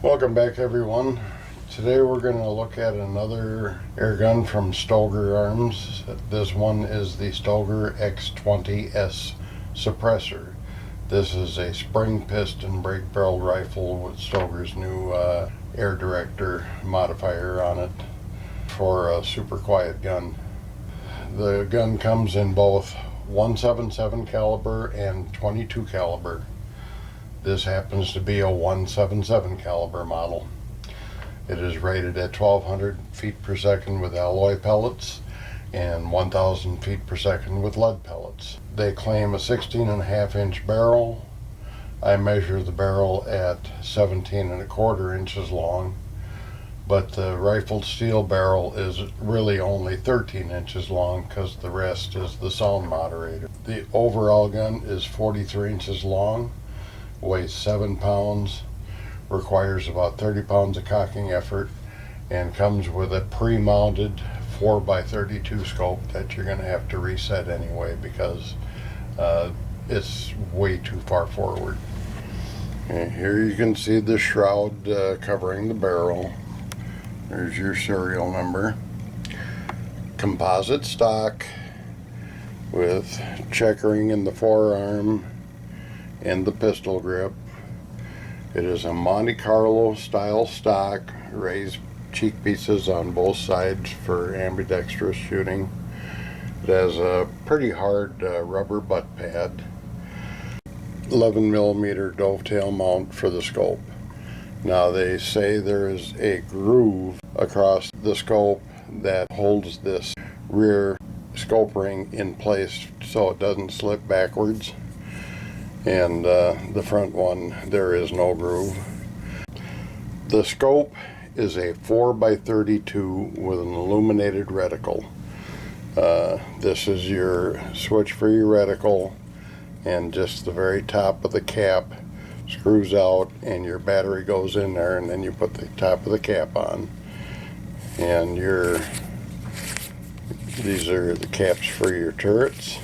Welcome back, everyone. Today we're going to look at another air gun from Stoeger Arms. This one is the Stoeger X20S Suppressor. This is a spring piston brake barrel rifle with Stoeger's new air director modifier on it for a super quiet gun. The gun comes in both 177 caliber and 22 caliber. This happens to be a 177 caliber model. It is rated at 1200 feet per second with alloy pellets and 1000 feet per second with lead pellets. They claim a 16.5 inch barrel. I measure the barrel at 17.25 inches long, but the rifled steel barrel is really only 13 inches long because the rest is the sound moderator. The overall gun is 43 inches long, weighs 7 pounds, requires about 30 pounds of cocking effort, and comes with a pre-mounted 4x32 scope that you're going to have to reset anyway because it's way too far forward. And here you can see the shroud covering the barrel. There's your serial number. Composite stock with checkering in the forearm and the pistol grip. It is a Monte Carlo style stock, raised cheek pieces on both sides for ambidextrous shooting. It has a pretty hard rubber butt pad, 11mm dovetail mount for the scope. Now they say there is a groove across the scope that holds this rear scope ring in place so it doesn't slip backwards. And the front one, there is no groove. The scope is a 4x32 with an illuminated reticle. This is your switch for your reticle, and just the very top of the cap screws out and your battery goes in there, and then you put the top of the cap on. And these are the caps for your turrets.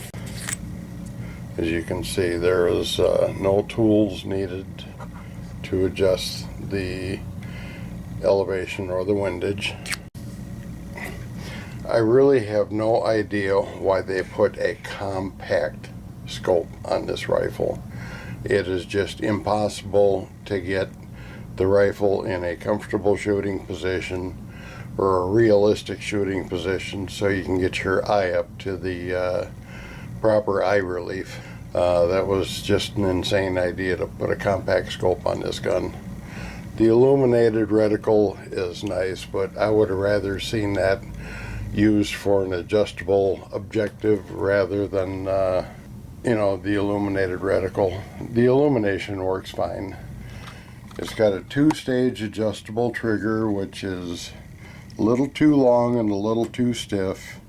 As you can see, there is no tools needed to adjust the elevation or the windage. I really have no idea why they put a compact scope on this rifle. It is just impossible to get the rifle in a comfortable shooting position or a realistic shooting position so you can get your eye up to the proper eye relief. That was just an insane idea to put a compact scope on this gun. The illuminated reticle is nice, but I would have rather seen that used for an adjustable objective rather than the illuminated reticle. The illumination works fine. It's got a 2-stage adjustable trigger, which is a little too long and a little too stiff,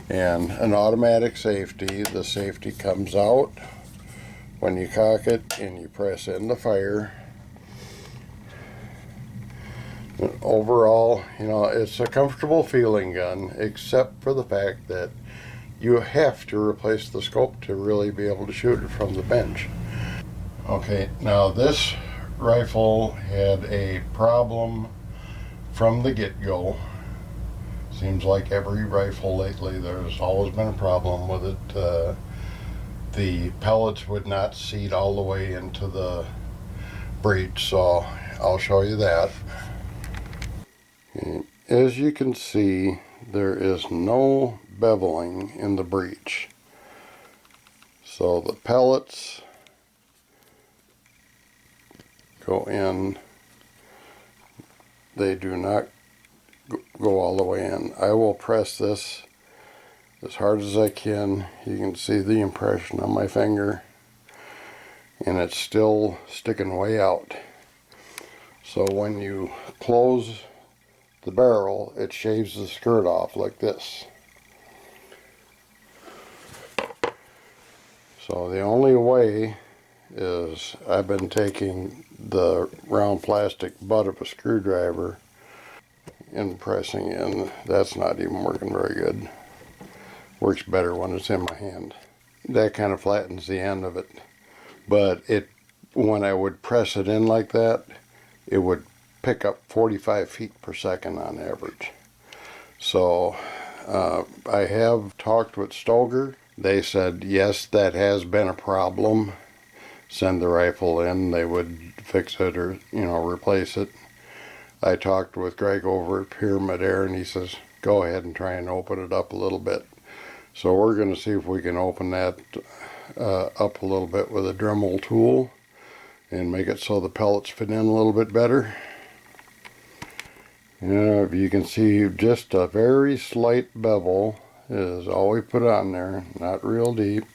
and an automatic safety. The safety comes out when you cock it and you press in the fire. And overall, it's a comfortable feeling gun, except for the fact that you have to replace the scope to really be able to shoot it from the bench. Okay, now this rifle had a problem from the get-go. Seems like every rifle lately, there's always been a problem with it. The pellets would not seat all the way into the breech, so I'll show you that. Okay. As you can see, there is no beveling in the breech. So the pellets go in. They do not go all the way in. I will press this as hard as I can. You can see the impression on my finger, and it's still sticking way out. So when you close the barrel, it shaves the skirt off like this. So the only way is I've been taking the round plastic butt of a screwdriver and pressing in. That's not even working very good. Works better when it's in my hand. That kind of flattens the end of it. But when I would press it in like that, it would pick up 45 feet per second on average. So I have talked with Stoeger. They said yes, that has been a problem. Send the rifle in, they would fix it or replace it. I talked with Greg over at Pyramid Air, and he says go ahead and try and open it up a little bit. So we're going to see if we can open that up a little bit with a Dremel tool and make it so the pellets fit in a little bit better. If you can see, just a very slight bevel is all we put on there, not real deep,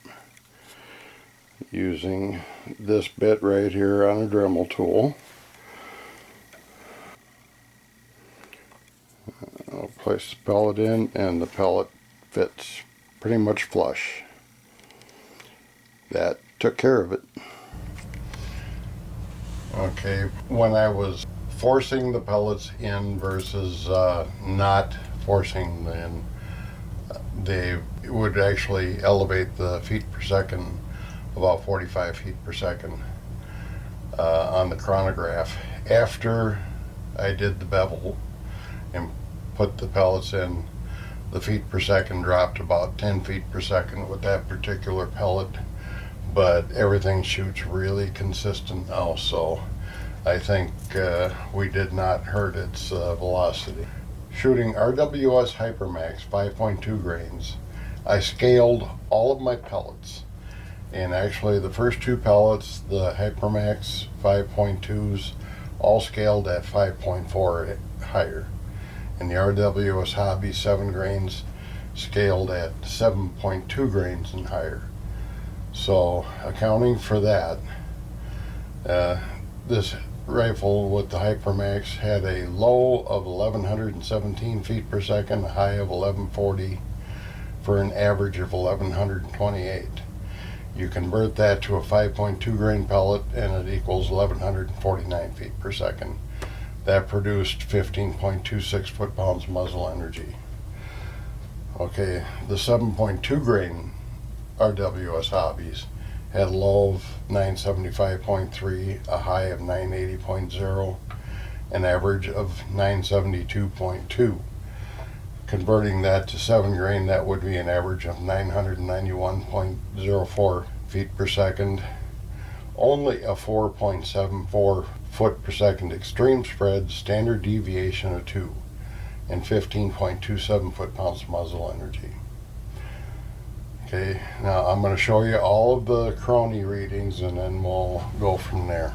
using this bit right here on a Dremel tool. I'll place the pellet in, and the pellet fits pretty much flush. That took care of it. Okay, when I was forcing the pellets in versus not forcing them in, they would actually elevate the feet per second about 45 feet per second on the chronograph. After I did the bevel and put the pellets in, the feet per second dropped about 10 feet per second with that particular pellet, but everything shoots really consistent now, so I think we did not hurt its velocity. Shooting RWS Hypermax 5.2 grains, I scaled all of my pellets, and actually the first two pellets, the Hypermax 5.2s, all scaled at 5.4 higher, and the RWS Hobby 7 grains scaled at 7.2 grains and higher. So accounting for that, this rifle with the Hypermax had a low of 1117 feet per second, a high of 1140, for an average of 1128. You convert that to a 5.2 grain pellet and it equals 1149 feet per second. That produced 15.26 foot-pounds muzzle energy. Okay, the 7.2 grain RWS Hobbies had a low of 975.3, a high of 980.0, an average of 972.2. Converting that to 7 grain, that would be an average of 991.04 feet per second. Only a 4.74 foot per second extreme spread, standard deviation of 2, and 15.27 foot-pounds muzzle energy. Okay, now I'm going to show you all of the Chrony readings and then we'll go from there.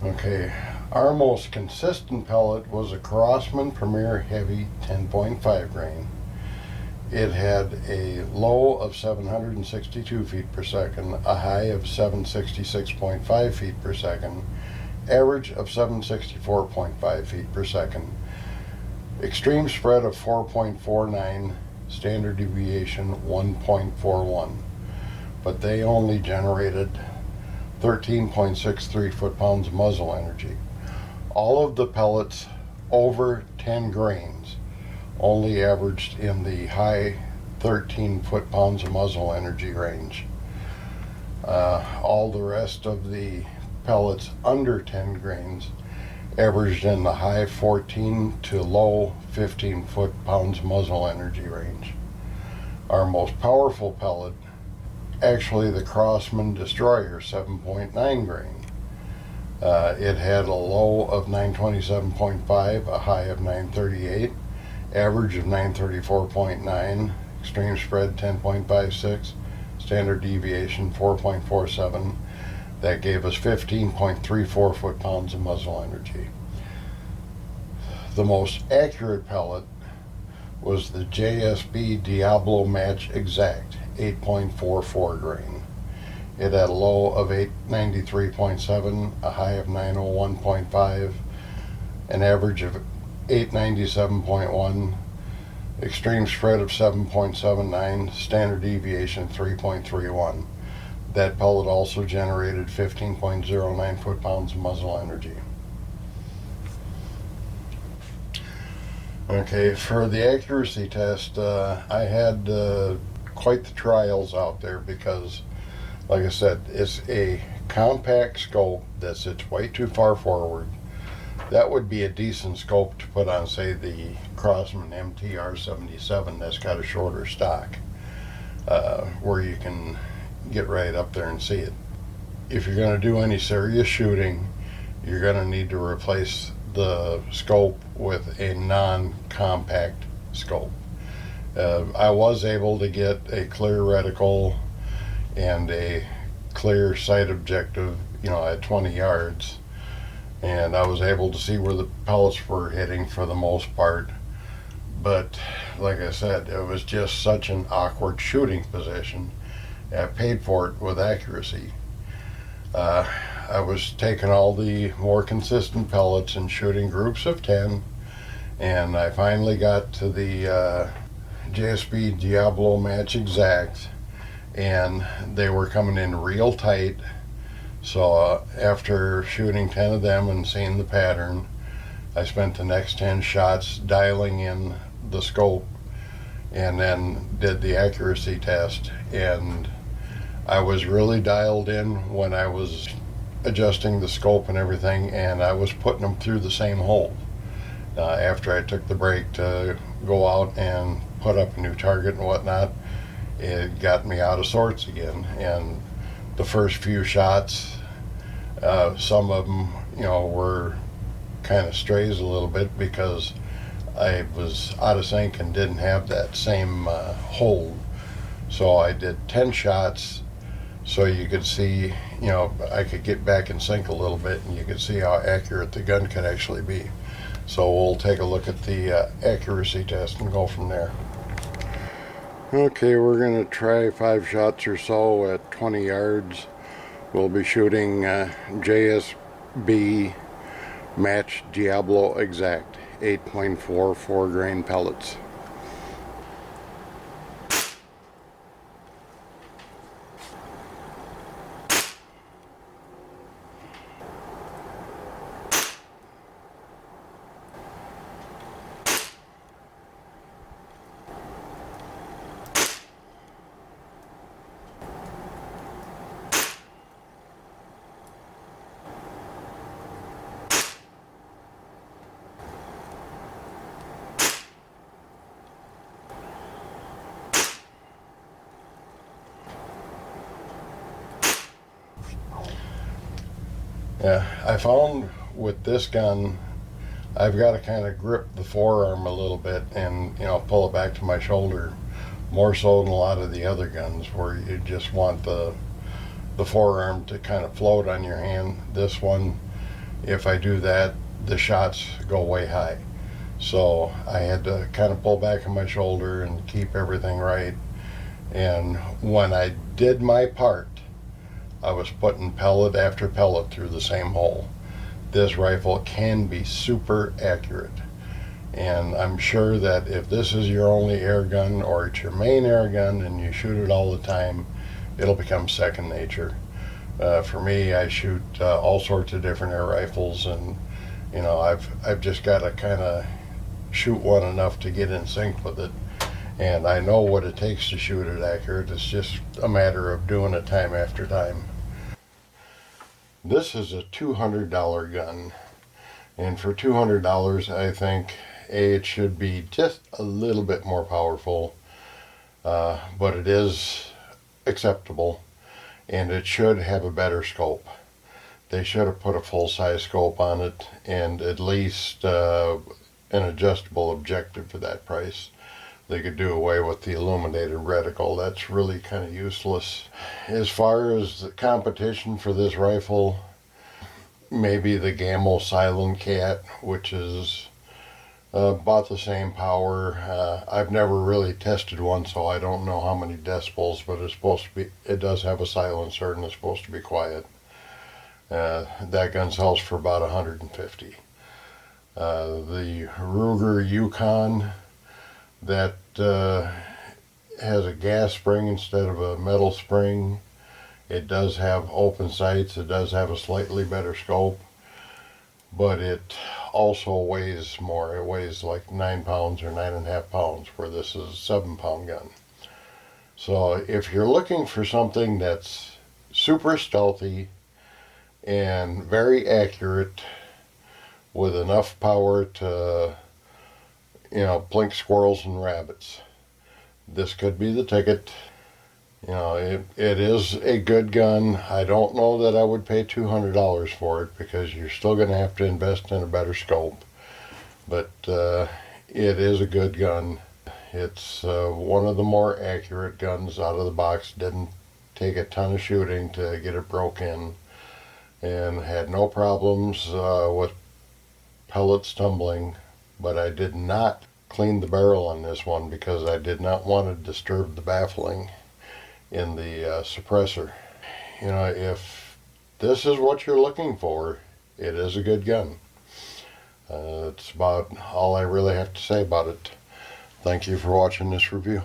Okay, our most consistent pellet was a Crosman Premier Heavy 10.5 grain. It had a low of 762 feet per second, a high of 766.5 feet per second, average of 764.5 feet per second, extreme spread of 4.49, standard deviation 1.41, but they only generated 13.63 foot-pounds muzzle energy. All of the pellets over 10 grains only averaged in the high 13 foot-pounds of muzzle energy range. All the rest of the pellets under 10 grains averaged in the high 14 to low 15 foot-pounds muzzle energy range. Our most powerful pellet, actually the Crosman Destroyer 7.9 grain. It had a low of 927.5, a high of 938, average of 934.9, extreme spread 10.56, standard deviation 4.47. That gave us 15.34 foot-pounds of muzzle energy. The most accurate pellet was the JSB Diablo Match Exact 8.44 grain. It had a low of 893.7, a high of 901.5, an average of 897.1, extreme spread of 7.79, standard deviation 3.31. That pellet also generated 15.09 foot-pounds of muzzle energy. Okay, for the accuracy test, I had quite the trials out there because, like I said, it's a compact scope that sits way too far forward. That would be a decent scope to put on, say, the Crosman MTR-77 that's got a shorter stock, where you can get right up there and see it. If you're going to do any serious shooting, you're going to need to replace the scope with a non-compact scope. I was able to get a clear reticle and a clear sight objective, at 20 yards, and I was able to see where the pellets were hitting for the most part. But like I said, it was just such an awkward shooting position. I paid for it with accuracy. I was taking all the more consistent pellets and shooting groups of 10, and I finally got to the JSB Diablo Match Exact, and they were coming in real tight. So after shooting 10 of them and seeing the pattern, I spent the next 10 shots dialing in the scope and then did the accuracy test, and I was really dialed in when I was adjusting the scope and everything, and I was putting them through the same hole. After I took the break to go out and put up a new target and whatnot, it got me out of sorts again. And the first few shots, some of them, were kind of strays a little bit because I was out of sync and didn't have that same hold. So I did 10 shots so you could see, I could get back in sync a little bit and you could see how accurate the gun could actually be. So we'll take a look at the accuracy test and go from there. Okay, we're going to try 5 shots or so at 20 yards. We'll be shooting JSB Match Diablo Exact 8.4 4-grain pellets. Yeah, I found with this gun, I've got to kind of grip the forearm a little bit and, pull it back to my shoulder, more so than a lot of the other guns where you just want the forearm to kind of float on your hand. This one, if I do that, the shots go way high. So I had to kind of pull back on my shoulder and keep everything right. And when I did my part, I was putting pellet after pellet through the same hole. This rifle can be super accurate, and I'm sure that if this is your only air gun or it's your main air gun and you shoot it all the time, it'll become second nature. For me, I shoot all sorts of different air rifles, and I've just got to kind of shoot one enough to get in sync with it, and I know what it takes to shoot it accurate. It's just a matter of doing it time after time. This is a $200 gun, and for $200 I think it should be just a little bit more powerful, but it is acceptable, and it should have a better scope. They should have put a full-size scope on it and at least an adjustable objective for that price. They could do away with the illuminated reticle. That's really kind of useless. As far as the competition for this rifle, maybe the Gammo Silent Cat, which is about the same power. I've never really tested one, so I don't know how many decibels, but it's supposed to be, it does have a silencer and it's supposed to be quiet. That gun sells for about $150. The Ruger Yukon that has a gas spring instead of a metal spring. It does have open sights. It does have a slightly better scope, but it also weighs more. It weighs like 9 pounds or 9.5 pounds, where this is a 7-pound gun. So if you're looking for something that's super stealthy and very accurate with enough power to, blink squirrels and rabbits, this could be the ticket. It is a good gun. I don't know that I would pay $200 for it, because you're still going to have to invest in a better scope. But it is a good gun. It's one of the more accurate guns out of the box. Didn't take a ton of shooting to get it broke in, and had no problems with pellets tumbling. But I did not clean the barrel on this one, because I did not want to disturb the baffling in the suppressor. If this is what you're looking for, it is a good gun. It's about all I really have to say about it. Thank you for watching this review.